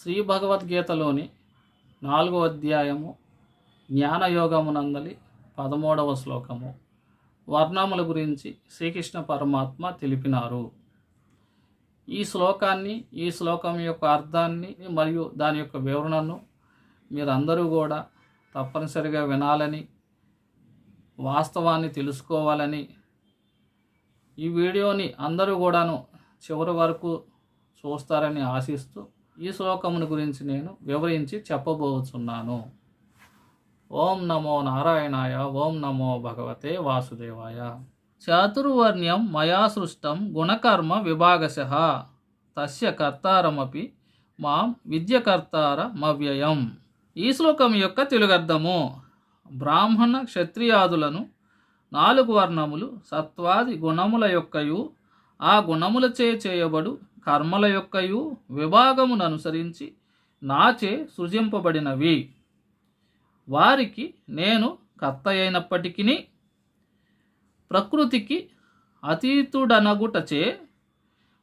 శ్రీ భగవద్గీతలోని 4వ అధ్యాయము జ్ఞానయోగమునందలి 13వ శ్లోకము వర్ణముల గురించి శ్రీకృష్ణ పరమాత్మ తెలిపినారు. ఈ శ్లోకం యొక్క అర్థాన్ని మరియు దాని యొక్క వివరణను మీరందరూ కూడా తప్పనిసరిగా వినాలని, వాస్తవాన్ని తెలుసుకోవాలని ఈ వీడియోని అందరూ కూడాను చివరి వరకు చూస్తారని ఆశిస్తూ ఈ శ్లోకమును గురించి నేను వివరించి చెప్పబోతున్నాను. ఓం నమో నారాయణాయ, ఓం నమో భగవతే వాసుదేవాయ. చాతుర్వర్ణ్యం మయా సృష్టం గుణకర్మ విభాగశః తస్య కర్తారమపి మాం విద్యకర్తారమవ్యయం. ఈ శ్లోకం యొక్క తెలుగర్థము: బ్రాహ్మణ క్షత్రియాదులను 4 వర్ణములు సత్వాది గుణముల యొక్కయు ఆ గుణములచే చేయబడు కర్మల యొక్కయు విభాగమును అనుసరించి నాచే సృజింపబడినవి. వారికి నేను కర్త అయినప్పటికీ ప్రకృతికి అతీతుడనగుటచే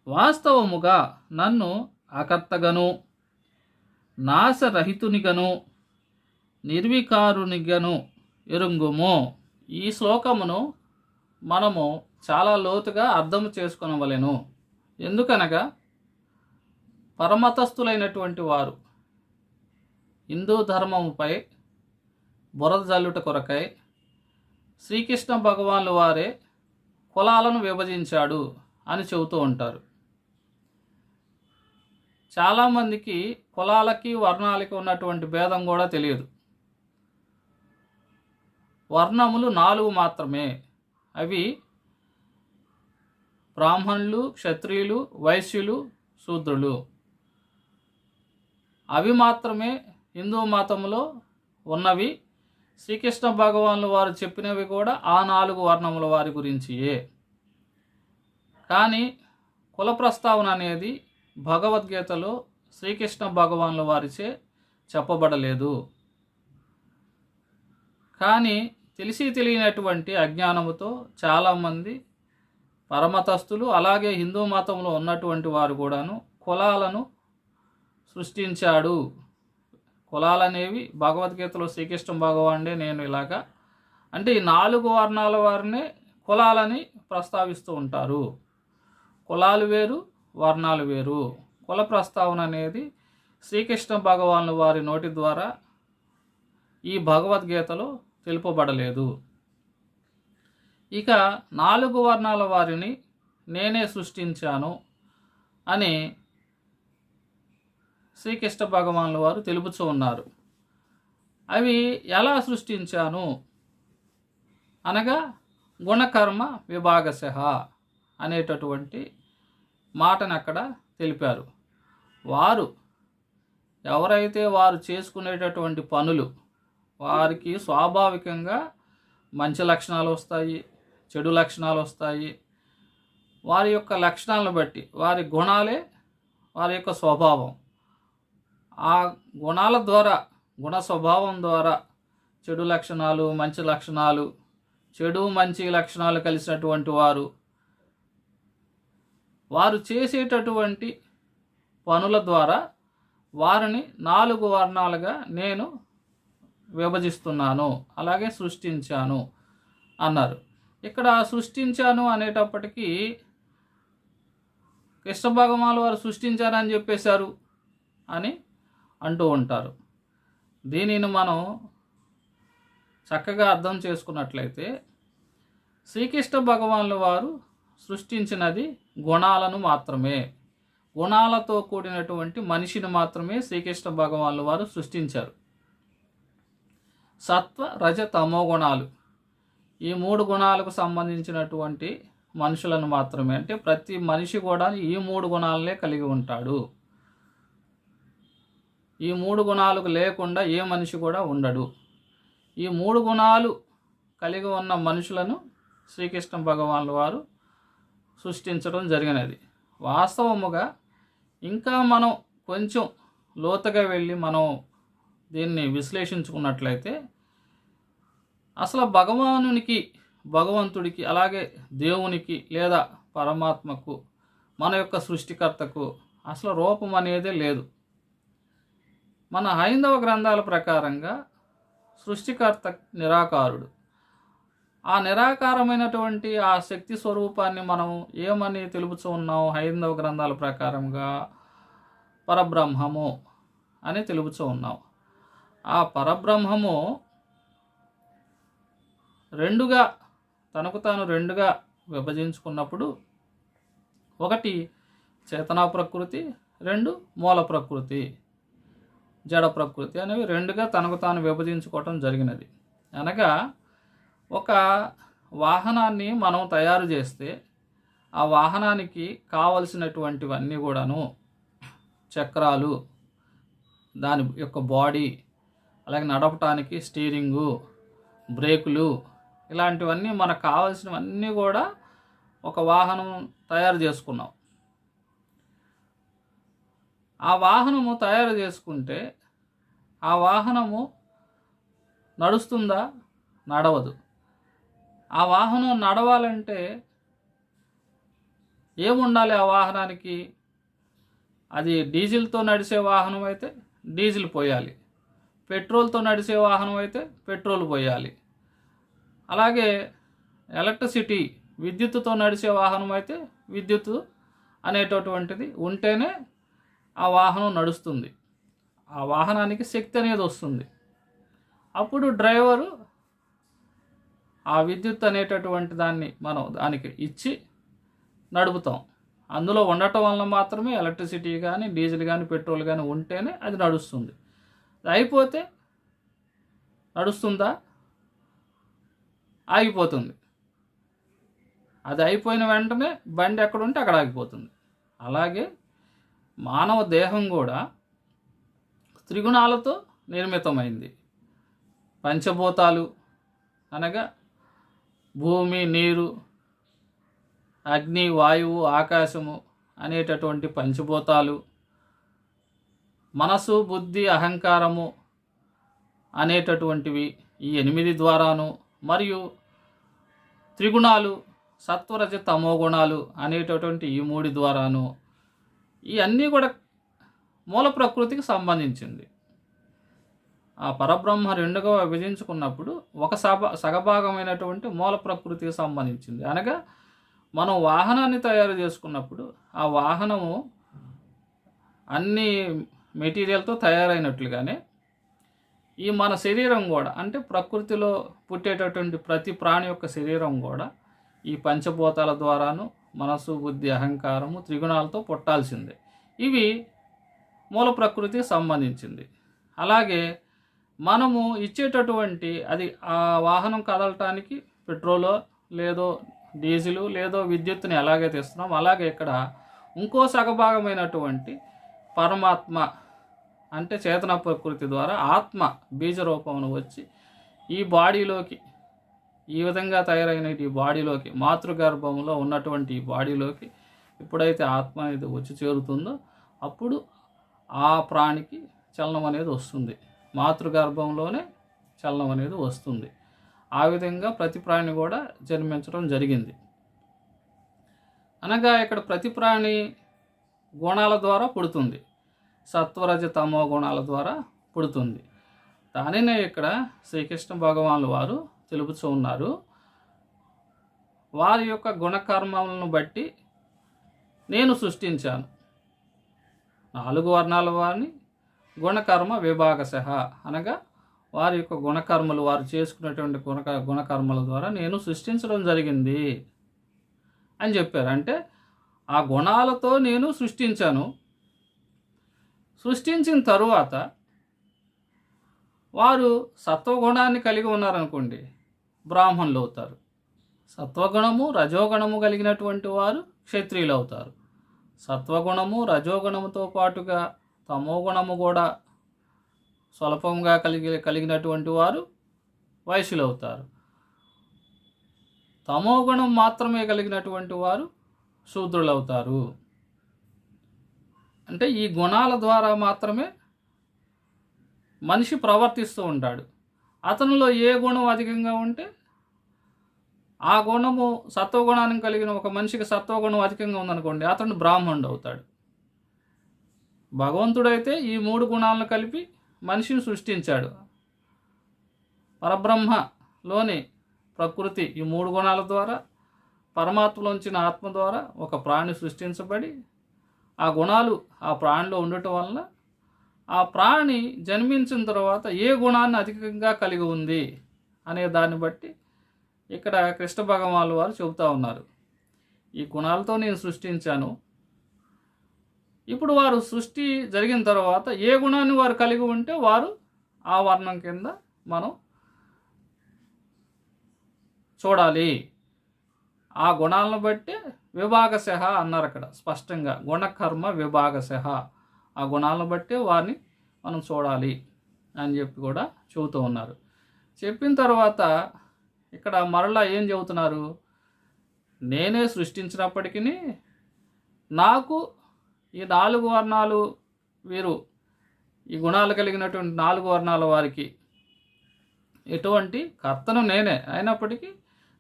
వాస్తవముగా నన్ను అకర్తగను, నాశరహితునిగను, నిర్వికారునిగను ఎరుంగుము. ఈ శ్లోకమును మనము చాలా లోతుగా అర్థం చేసుకొనవలెను. ఎందుకనగా పరమతస్థులైనటువంటి వారు హిందూ ధర్మముపై బురద జల్లుట కొరకై శ్రీకృష్ణ భగవానుల వారే కులాలను విభజించాడు అని చెబుతూ ఉంటారు. చాలామందికి కులాలకి వర్ణాలకి ఉన్నటువంటి భేదం కూడా తెలియదు. వర్ణములు 4 మాత్రమే. అవి బ్రాహ్మణులు, క్షత్రియులు, వైశ్యులు, శూద్రులు. అవి మాత్రమే హిందూ మతంలో ఉన్నవి. శ్రీకృష్ణ భగవానుల వారు చెప్పినవి కూడా ఆ 4 వర్ణముల వారి గురించియే. కానీ కుల ప్రస్తావన అనేది భగవద్గీతలో శ్రీకృష్ణ భగవానుల వారిచే చెప్పబడలేదు. కానీ తెలిసి తెలియనటువంటి అజ్ఞానముతో చాలామంది పరమతస్థులు, అలాగే హిందూ మతంలో ఉన్నటువంటి వారు కూడాను కులాలను సృష్టించాడు, కులాలనేవి భగవద్గీతలో శ్రీకృష్ణ భగవానుడే నేను ఇలాగా అంటే ఈ 4 వర్ణాల వారినే కులాలని ప్రస్తావిస్తూ ఉంటారు. కులాలు వేరు, వర్ణాలు వేరు. కుల ప్రస్తావన అనేది శ్రీకృష్ణ భగవానుల వారి నోటి ద్వారా ఈ భగవద్గీతలో తెలుపబడలేదు. ఇక 4 వర్ణాల వారిని నేనే సృష్టించాను అని శ్రీకృష్ణ భగవానుల వారు తెలుపుతూ ఉన్నారు. అవి ఎలా సృష్టించాను అనగా గుణకర్మ విభాగశః అనేటటువంటి మాటను అక్కడ తెలిపారు. ఎవరైతే వారు చేసుకునేటటువంటి పనులు వారికి స్వాభావికంగా మంచి లక్షణాలు వస్తాయి, చెడు లక్షణాలు వస్తాయి. వారి యొక్క లక్షణాలను బట్టి వారి గుణాలే వారి యొక్క స్వభావం. ఆ గుణాల ద్వారా, గుణ స్వభావం ద్వారా చెడు లక్షణాలు, మంచి లక్షణాలు, చెడు మంచి లక్షణాలు కలిసినటువంటి వారు చేసేటటువంటి పనుల ద్వారా వారిని 4 వర్ణాలుగా నేను విభజిస్తున్నాను, అలాగే సృష్టించాను అన్నారు. ఇక్కడ సృష్టించాను అనేటప్పటికీ కృష్ణ భగవానుల వారు సృష్టించారని చెప్పేశారు అని అంటూ ఉంటారు. దీనిని మనం చక్కగా అర్థం చేసుకున్నట్లయితే శ్రీకృష్ణ భగవానుల వారు సృష్టించినది గుణాలను మాత్రమే. గుణాలతో కూడినటువంటి మనిషిని మాత్రమే శ్రీకృష్ణ భగవానుల వారు సృష్టించారు. సత్వ, రజ, తమో గుణాలు, ఈ 3 గుణాలకు సంబంధించినటువంటి మనుషులను మాత్రమే. అంటే ప్రతి మనిషి కూడా ఈ 3 గుణాలనే కలిగి ఉంటాడు. ఈ 3 గుణాలు లేకుండా ఏ మనిషి కూడా ఉండడు. ఈ 3 గుణాలు కలిగి ఉన్న మనుషులను శ్రీకృష్ణ భగవానుల వారు సృష్టించడం జరిగినది. వాస్తవముగా ఇంకా మనం కొంచెం లోతుగా వెళ్ళి మనం దీన్ని విశ్లేషించుకున్నట్లయితే అసలు భగవంతుడికి అలాగే దేవునికి లేదా పరమాత్మకు మన యొక్క సృష్టికర్తకు అసలు రూపం అనేదే లేదు. మన హైందవ గ్రంథాల ప్రకారంగా సృష్టికర్త నిరాకారుడు. ఆ నిరాకారమైనటువంటి ఆ శక్తి స్వరూపాన్ని మనం ఏమని తెలుపుతూ ఉన్నాం? హైందవ గ్రంథాల ప్రకారంగా పరబ్రహ్మము అని తెలుపుతూ ఉన్నాం. ఆ పరబ్రహ్మము రెండుగా, తనకు తాను రెండుగా విభజించుకున్నప్పుడు, ఒకటి చేతనా ప్రకృతి, రెండు మూల ప్రకృతి, జడ ప్రకృతి అనేవి రెండుగా తనకు తాను విభజించుకోవటం జరిగినది. అనగా ఒక వాహనాన్ని మనం తయారు చేస్తే ఆ వాహనానికి కావలసినటువంటివన్నీ కూడాను చక్రాలు, దాని యొక్క బాడీ, అలాగే నడపటానికి స్టీరింగు, బ్రేకులు, ఇలాంటివన్నీ మనకు కావాల్సినవన్నీ కూడా ఒక వాహనం తయారు చేసుకున్నాం. ఆ వాహనము తయారు చేసుకుంటే ఆ వాహనము నడుస్తుందా? నడవదు. ఆ వాహనం నడవాలంటే ఏముండాలి ఆ వాహనానికి? అది డీజిల్తో నడిచే వాహనం అయితే డీజిల్ పోయాలి, పెట్రోల్తో నడిచే వాహనం అయితే పెట్రోల్ పోయాలి. అలాగే ఎలక్ట్రిసిటీ, విద్యుత్తుతో నడిచే వాహనం అయితే విద్యుత్తు అనేటటువంటిది ఉంటేనే ఆ వాహనం నడుస్తుంది. ఆ వాహనానికి శక్తి అనేది వస్తుంది. అప్పుడు డ్రైవరు ఆ విద్యుత్ అనేటటువంటి దాన్ని మనం దానికి ఇచ్చి నడుపుతాం. అందులో ఉండటం వలన మాత్రమే ఎలక్ట్రిసిటీ కానీ, డీజిల్ కానీ, పెట్రోల్ కానీ ఉంటేనే అది నడుస్తుంది. అది అయిపోతే నడుస్తుందా? ఆగిపోతుంది. అది అయిపోయిన వెంటనే బండి ఎక్కడ ఉంటే అక్కడ ఆగిపోతుంది. అలాగే మానవ దేహం కూడా త్రిగుణాలతో నిర్మితమైంది. పంచభూతాలు అనగా భూమి, నీరు, అగ్ని, వాయువు, ఆకాశము అనేటటువంటి పంచభూతాలు, మనసు, బుద్ధి, అహంకారము అనేటటువంటివి ఈ 8 ద్వారాను, మరియు త్రిగుణాలు సత్వరజ తమో గుణాలు అనేటటువంటి ఈ 3 ద్వారాను, ఈ అన్నీ కూడా మూల ప్రకృతికి సంబంధించింది. ఆ పరబ్రహ్మ రెండుగా విభజించుకున్నప్పుడు ఒక సగభాగమైనటువంటి మూల ప్రకృతికి సంబంధించింది. అనగా మనం వాహనాన్ని తయారు చేసుకున్నప్పుడు ఆ వాహనము అన్ని మెటీరియల్తో తయారైనట్లుగానే ఈ మన శరీరం కూడా, అంటే ప్రకృతిలో పుట్టేటటువంటి ప్రతి ప్రాణి యొక్క శరీరం కూడా ఈ పంచభూతాల ద్వారాను, మనసు, బుద్ధి, అహంకారము, త్రిగుణాలతో పుట్టాల్సిందే. ఇవి మూల ప్రకృతికి సంబంధించింది. అలాగే మనము ఇచ్చేటటువంటి అది ఆ వాహనం కదలటానికి పెట్రోలో లేదో డీజిలు లేదో విద్యుత్తుని ఎలాగైతే ఇస్తున్నాం, అలాగే ఇక్కడ ఇంకో సగభాగమైనటువంటి పరమాత్మ అంటే చేతన ప్రకృతి ద్వారా ఆత్మ బీజ రూపమును వచ్చి ఈ బాడీలోకి, ఈ విధంగా తయారైన ఈ బాడీలోకి, మాతృగర్భంలో ఉన్నటువంటి ఈ బాడీలోకి ఎప్పుడైతే ఆత్మ అనేది వచ్చి చేరుతుందో అప్పుడు ఆ ప్రాణికి చలనం అనేది వస్తుంది. మాతృగర్భంలోనే చలనం అనేది వస్తుంది. ఆ విధంగా ప్రతి ప్రాణి కూడా జన్మించడం జరిగింది. అనగా ఇక్కడ ప్రతి ప్రాణి గుణాల ద్వారా పుడుతుంది. సత్వరజ తమో గుణాల ద్వారా పుడుతుంది. దానినే ఇక్కడ శ్రీకృష్ణ భగవానులు వారు తెలుపుతూ ఉన్నారు. వారి యొక్క గుణకర్మలను బట్టి నేను సృష్టించాను. 4 వర్ణాల వారిని గుణకర్మ విభాగశః అనగా వారి యొక్క గుణకర్మలు, వారు చేసుకున్నటువంటి గుణకర్మల ద్వారా నేను సృష్టించడం జరిగింది అని చెప్పారు. అంటే ఆ గుణాలతో నేను సృష్టించాను. సృష్టించిన తరువాత వారు సత్వగుణాన్ని కలిగి ఉన్నారనుకోండి, బ్రాహ్మణులు అవుతారు. సత్వగుణము, రజోగుణము కలిగినటువంటి వారు క్షత్రియులు అవుతారు. సత్వగుణము, రజోగుణముతో పాటుగా తమోగుణము కూడా స్వల్పంగా కలిగినటువంటి వారు వైశ్యులు అవుతారు. తమోగుణం మాత్రమే కలిగినటువంటి వారు శూద్రులు అవుతారు. అంటే ఈ గుణాల ద్వారా మాత్రమే మనిషి ప్రవర్తిస్తూ ఉంటాడు. అతనిలో ఏ గుణం అధికంగా ఉంటే ఆ గుణము, సత్వగుణాన్ని కలిగిన ఒక మనిషికి సత్వగుణం అధికంగా ఉందనుకోండి, అతను బ్రాహ్మణుడు అవుతాడు. భగవంతుడైతే ఈ 3 గుణాలను కలిపి మనిషిని సృష్టించాడు. పరబ్రహ్మలోని ప్రకృతి ఈ 3 గుణాల ద్వారా, పరమాత్మలోంచిన ఆత్మ ద్వారా ఒక ప్రాణి సృష్టించబడి, ఆ గుణాలు ఆ ప్రాణిలో ఉండటం వలన ఆ ప్రాణి జన్మించిన తర్వాత ఏ గుణాన్ని అధికంగా కలిగి ఉంది అనే దాన్ని బట్టి ఇక్కడ కృష్ణ భగవానుల వారు చెబుతూ ఉన్నారు. ఈ గుణాలతో నేను సృష్టించాను. ఇప్పుడు వారు సృష్టి జరిగిన తర్వాత ఏ గుణాన్ని వారు కలిగి ఉంటే వారు ఆ వర్ణం కింద మనం చూడాలి. ఆ గుణాలను బట్టి విభాగశః అన్నారు అక్కడ స్పష్టంగా. గుణకర్మ విభాగశః, ఆ గుణాలను బట్టి వారిని మనం చూడాలి అని చెప్పి కూడా చెబుతూ ఉన్నారు. చెప్పిన తర్వాత ఇక్కడ మరలా ఏం చెబుతున్నారు, నేనే సృష్టించినప్పటికీ నాకు ఈ 4 వర్ణాలు వీరు ఈ గుణాలు కలిగినటువంటి 4 వర్ణాల వారికి ఎటువంటి కర్తను నేనే అయినప్పటికీ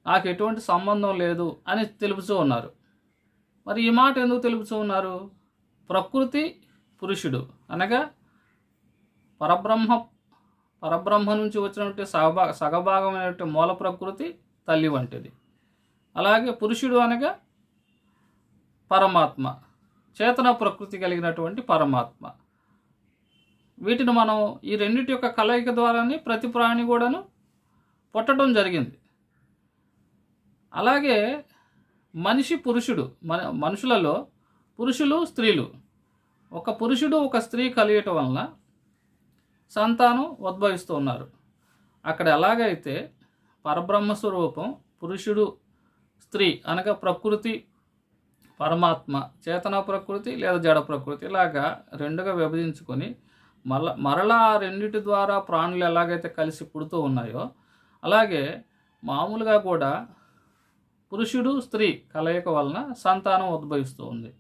నాకు ఎటువంటి సంబంధం లేదు అని తెలుపుతూ ఉన్నారు. మరి ఈ మాట ఎందుకు తెలుపుతూ ఉన్నారు? ప్రకృతి పురుషుడు అనగా పరబ్రహ్మ నుంచి వచ్చినటువంటి సగభాగమైనటువంటి మూల ప్రకృతి తల్లి వంటిది. అలాగే పురుషుడు అనగా పరమాత్మ, చేతన ప్రకృతి కలిగినటువంటి పరమాత్మ. వీటిని మనం ఈ రెండింటి యొక్క కలయిక ద్వారానే ప్రతి ప్రాణి కూడాను పుట్టడం జరిగింది. అలాగే మనిషి పురుషుడు, మనుషులలో పురుషులు స్త్రీలు, ఒక పురుషుడు ఒక స్త్రీ కలియటం వలన సంతానం ఉద్భవిస్తూ ఉన్నారు. అక్కడ ఎలాగైతే పరబ్రహ్మ స్వరూపం పురుషుడు స్త్రీ అనగా ప్రకృతి పరమాత్మ, చేతన ప్రకృతి లేదా జడ ప్రకృతి ఇలాగా రెండుగా విభజించుకొని మరలా రెండిటి ద్వారా ప్రాణులు ఎలాగైతే కలిసి పుడుతూ ఉన్నాయో అలాగే మామూలుగా కూడా పురుషుడు స్త్రీ కలయిక వలన సంతానం ఉద్భవిస్తూ ఉంది.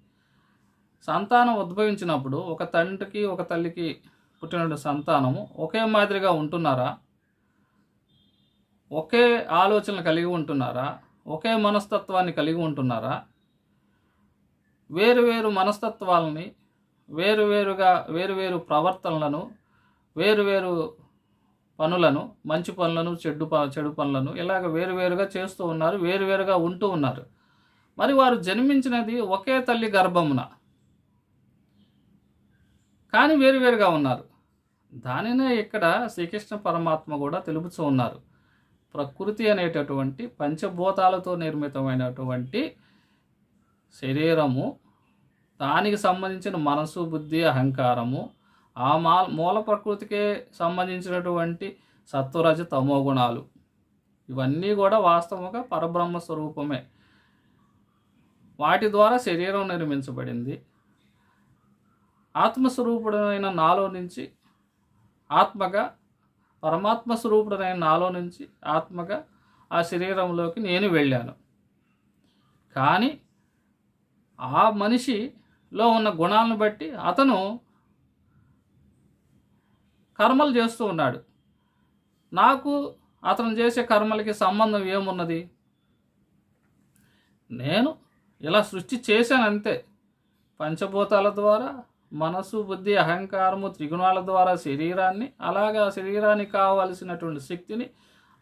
సంతానం ఉద్భవించినప్పుడు ఒక తండ్రికి ఒక తల్లికి పుట్టిన సంతానము ఒకే మాదిరిగా ఉంటున్నారా? ఒకే ఆలోచనలు కలిగి ఉంటున్నారా? ఒకే మనస్తత్వాన్ని కలిగి ఉంటున్నారా? వేరు మనస్తత్వాలని వేరు ప్రవర్తనలను వేరు పనులను, మంచి పనులను చెడు పనులను ఇలాగ వేరువేరుగా చేస్తూ ఉన్నారు, వేరువేరుగా ఉంటూ ఉన్నారు. మరి వారు జన్మించినది ఒకే తల్లి గర్భమున, కానీ వేరువేరుగా ఉన్నారు. దానినే ఇక్కడ శ్రీకృష్ణ పరమాత్మ కూడా తెలుపుతూ ఉన్నారు. ప్రకృతి అనేటటువంటి పంచభూతాలతో నిర్మితమైనటువంటి శరీరము, దానికి సంబంధించిన మనసు, బుద్ధి, అహంకారము, ఆ మూల ప్రకృతికే సంబంధించినటువంటి సత్వరజ తమో గుణాలు, ఇవన్నీ కూడా వాస్తవంగా పరబ్రహ్మ స్వరూపమే. వాటి ద్వారా శరీరం నిర్మించబడింది. ఆత్మస్వరూపుడైన నాలో నుంచి ఆత్మగా, పరమాత్మ స్వరూపుడైన నాలో నుంచి ఆత్మగా ఆ శరీరంలోకి నేను వెళ్ళాను. కానీ ఆ మనిషిలో ఉన్న గుణాలను బట్టి అతను కర్మలు చేస్తూ ఉన్నాడు. నాకు అతను చేసే కర్మలకి సంబంధం ఏమున్నది? నేను ఇలా సృష్టి చేశాను అంతే. పంచభూతాల ద్వారా మనసు, బుద్ధి, అహంకారము, త్రిగుణాల ద్వారా శరీరాన్ని, అలాగా శరీరానికి కావలసినటువంటి శక్తిని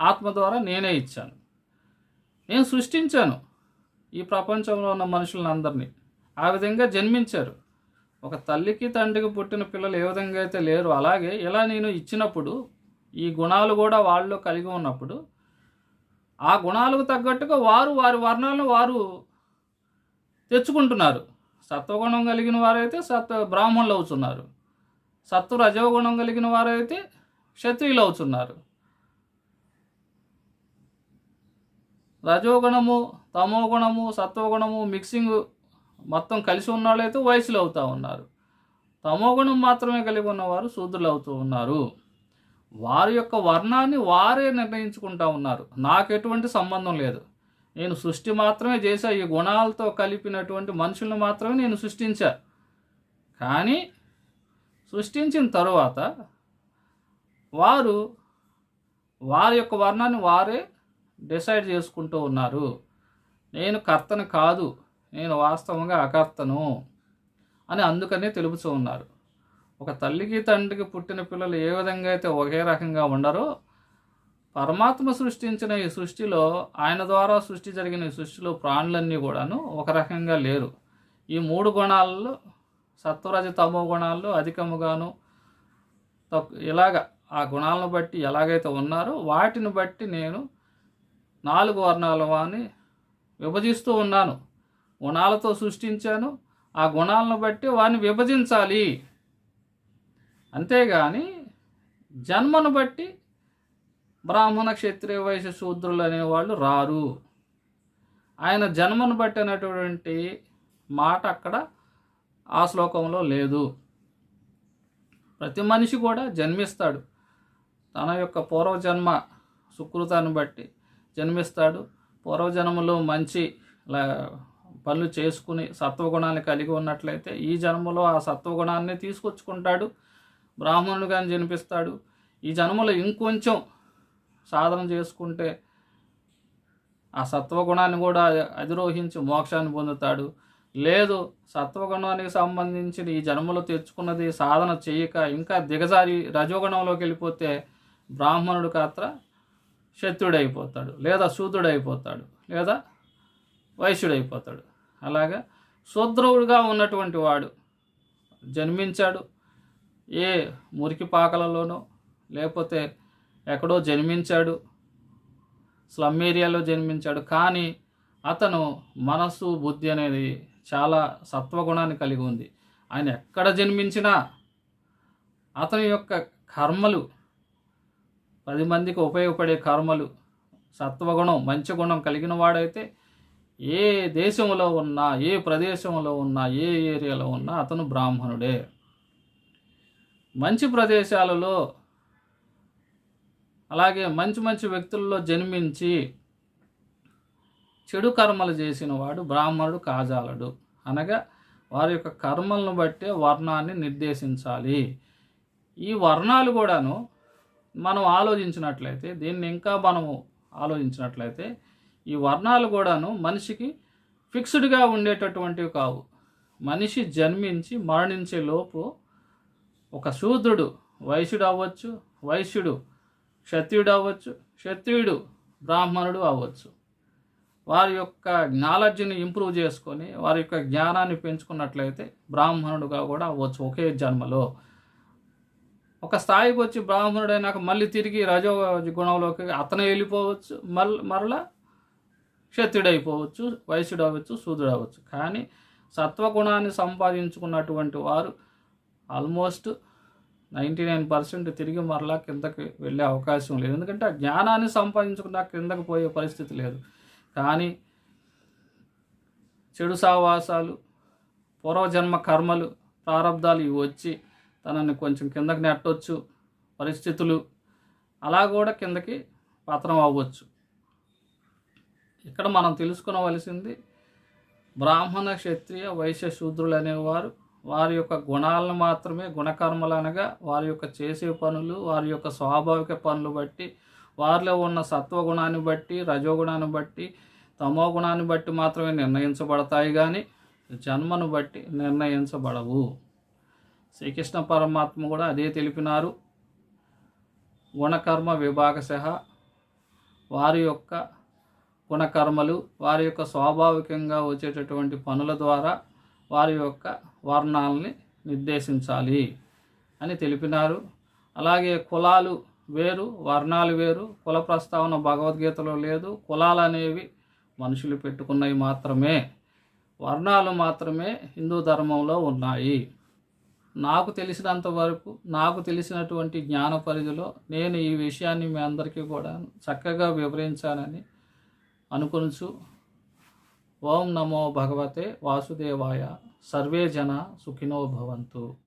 ఆత్మ ద్వారా నేనే ఇచ్చాను. నేను సృష్టించాను ఈ ప్రపంచంలో ఉన్న మనుషులందరినీ. ఆ విధంగా జన్మించారు. ఒక తల్లికి తండ్రికి పుట్టిన పిల్లలు ఏ విధంగా అయితే లేరు, అలాగే ఇలా నేను ఇచ్చినప్పుడు ఈ గుణాలు కూడా వాళ్ళు కలిగి ఉన్నప్పుడు ఆ గుణాలకు తగ్గట్టుగా వారు వారి వర్ణాలను వారు తెచ్చుకుంటున్నారు. సత్వగుణం కలిగిన వారైతే బ్రాహ్మణులు అవుతున్నారు, సత్వ రజోగుణం కలిగిన వారైతే క్షత్రియులు అవుతున్నారు, రజోగుణము, తమోగుణము, సత్వగుణము మిక్సింగ్ మొత్తం కలిసి ఉన్న వాళ్ళైతే వయసులు అవుతూ ఉన్నారు. తమోగుణం మాత్రమే కలిగి ఉన్నవారు శూద్రులు అవుతూ ఉన్నారు. వారి యొక్క వర్ణాన్ని వారే నిర్ణయించుకుంటూ ఉన్నారు. నాకు ఎటువంటి సంబంధం లేదు. నేను సృష్టి మాత్రమే చేశా. ఈ గుణాలతో కలిపినటువంటి మనుషులను మాత్రమే నేను సృష్టించా. కానీ సృష్టించిన తరువాత వారి యొక్క వర్ణాన్ని వారే డిసైడ్ చేసుకుంటూ ఉన్నారు. నేను కర్తను కాదు, నేను వాస్తవంగా అకర్తను అని అందుకనే తెలుపుతూ ఉన్నారు. ఒక తల్లికి తండ్రికి పుట్టిన పిల్లలు ఏ విధంగా అయితే ఒకే రకంగా ఉండరో, పరమాత్మ సృష్టించిన ఈ సృష్టిలో, ఆయన ద్వారా సృష్టి జరిగిన ఈ సృష్టిలో ప్రాణులన్నీ కూడాను ఒక రకంగా లేరు. ఈ 3 గుణాలలో సత్వరజ తమో గుణాల్లో అధికముగాను ఇలాగ ఆ గుణాలను బట్టి ఎలాగైతే ఉన్నారో వాటిని బట్టి నేను 4 వర్ణాల వారిని విభజిస్తూ ఉన్నాను. గుణాలతో సృష్టించాను, ఆ గుణాలను బట్టి వారిని విభజించాలి. అంతేగాని జన్మను బట్టి బ్రాహ్మణ క్షత్రియ వైశ్య శూద్రులు అనేవాళ్ళు రారు. ఆయన జన్మను బట్టి అనేటువంటి మాట అక్కడ ఆ శ్లోకంలో లేదు. ప్రతి మనిషి కూడా జన్మిస్తాడు, తన యొక్క పూర్వజన్మ సుకృతాన్ని బట్టి జన్మిస్తాడు. పూర్వజన్మలో మంచి పనులు చేసుకుని సత్వగుణాన్ని కలిగి ఉన్నట్లయితే ఈ జన్మలో ఆ సత్వగుణాన్ని తీసుకొచ్చుకుంటాడు, బ్రాహ్మణుడిగాని జన్మిస్తాడు. ఈ జన్మలో ఇంకొంచెం సాధన చేసుకుంటే ఆ సత్వగుణాన్ని కూడా అధిరోహించి మోక్షాన్ని పొందుతాడు. లేదు, సత్వగుణానికి సంబంధించిన ఈ జన్మలో తెచ్చుకున్నది సాధన చేయక ఇంకా దిగజారి రజోగుణంలోకి వెళ్ళిపోతే బ్రాహ్మణుడు కాత్ర క్షత్రుడైపోతాడు, లేదా శూద్రుడైపోతాడు, లేదా వైశ్యుడైపోతాడు. అలాగా శూద్రుడుగా ఉన్నటువంటి వాడు జన్మించాడు, ఏ మురికి పాకలలోనో లేకపోతే ఎక్కడో జన్మించాడు, స్లమ్ ఏరియాలో జన్మించాడు, కానీ అతను మనస్సు బుద్ధి అనేది చాలా సత్వగుణాన్ని కలిగి ఉంది. ఆయన ఎక్కడ జన్మించినా అతని యొక్క కర్మలు 10 మందికి ఉపయోగపడే కర్మలు సత్వగుణం మంచి గుణం కలిగిన వాడైతే ఏ దేశంలో ఉన్నా, ఏ ప్రదేశంలో ఉన్నా, ఏ ఏరియాలో ఉన్నా అతను బ్రాహ్మణుడే. మంచి ప్రదేశాలలో అలాగే మంచి మంచి వ్యక్తుల్లో జన్మించి చెడు కర్మలు చేసిన వాడు బ్రాహ్మణుడు కాజాలడు. అనగా వారి యొక్క కర్మలను బట్టే వర్ణాన్ని నిర్దేశించాలి. ఈ వర్ణాలు కూడాను మనం ఆలోచించినట్లయితే, దీన్ని ఇంకా మనము ఆలోచించినట్లయితే, ఈ వర్ణాలు కూడాను మనిషికి ఫిక్స్డ్గా ఉండేటటువంటివి కావు. మనిషి జన్మించి మరణించే లోపు ఒక శూద్రుడు వైశ్యుడు అవ్వచ్చు, వైశ్యుడు క్షత్రియుడు అవ్వచ్చు, క్షత్రియుడు బ్రాహ్మణుడు అవ్వచ్చు. వారి యొక్క నాలెడ్జ్ని ఇంప్రూవ్ చేసుకొని వారి యొక్క జ్ఞానాన్ని పెంచుకున్నట్లయితే బ్రాహ్మణుడుగా కూడా అవ్వచ్చు ఒకే జన్మలో. ఒక స్థాయికి వచ్చి బ్రాహ్మణుడైనాక మళ్ళీ తిరిగి రజో గుణంలోకి అతనే వెళ్ళిపోవచ్చు, మరలా క్షత్రుడు అయిపోవచ్చు, వైశ్యుడు అవ్వచ్చు, శూద్రుడు అవ్వచ్చు. కానీ సత్వగుణాన్ని సంపాదించుకున్నటువంటి వారు ఆల్మోస్ట్ 99% తిరిగి మరలా కిందకి వెళ్ళే అవకాశం లేదు. ఎందుకంటే ఆ జ్ఞానాన్ని సంపాదించుకున్నా కిందకి పోయే పరిస్థితి లేదు. కానీ చెడు సావాసాలు, పూర్వజన్మ కర్మలు, ప్రారంధాలు ఇవి వచ్చి తనని కొంచెం కిందకి నెట్టొచ్చు పరిస్థితులు, అలా కూడా కిందకి పతనం అవ్వచ్చు. ఇక్కడ మనం తెలుసుకోవలసింది బ్రాహ్మణ క్షత్రియ వైశ్య శూద్రులు అనేవారు వారి యొక్క గుణాలను మాత్రమే, గుణకర్మలు అనగా వారి యొక్క చేసే పనులు, వారి యొక్క స్వాభావిక పనులు బట్టి, వారిలో ఉన్న సత్వగుణాన్ని బట్టి, రజోగుణాన్ని బట్టి, తమో గుణాన్ని బట్టి మాత్రమే నిర్ణయించబడతాయి, కానీ జన్మను బట్టి నిర్ణయించబడవు. శ్రీకృష్ణ పరమాత్మ కూడా అదే తెలిపినారు. గుణకర్మ విభాగశః, వారి యొక్క గుణకర్మలు, వారి యొక్క స్వాభావికంగా వచ్చేటటువంటి పనుల ద్వారా వారి యొక్క వర్ణాలని నిర్దేశించాలి అని తెలిపినారు. అలాగే కులాలు వేరు, వర్ణాలు వేరు. కుల ప్రస్తావన భగవద్గీతలో లేదు. కులాలు అనేవి మనుషులు పెట్టుకున్నవి మాత్రమే, వర్ణాలు మాత్రమే హిందూ ధర్మంలో ఉన్నాయి. నాకు తెలిసినంత వరకు, నాకు తెలిసినటువంటి జ్ఞాన పరిధిలో నేను ఈ విషయాన్ని మీ అందరికీ కూడా చక్కగా వివరించానని అనుకొనుచు, ఓం నమో భగవతే వాసుదేవాయ. సర్వే జన సుఖినో భవంతు.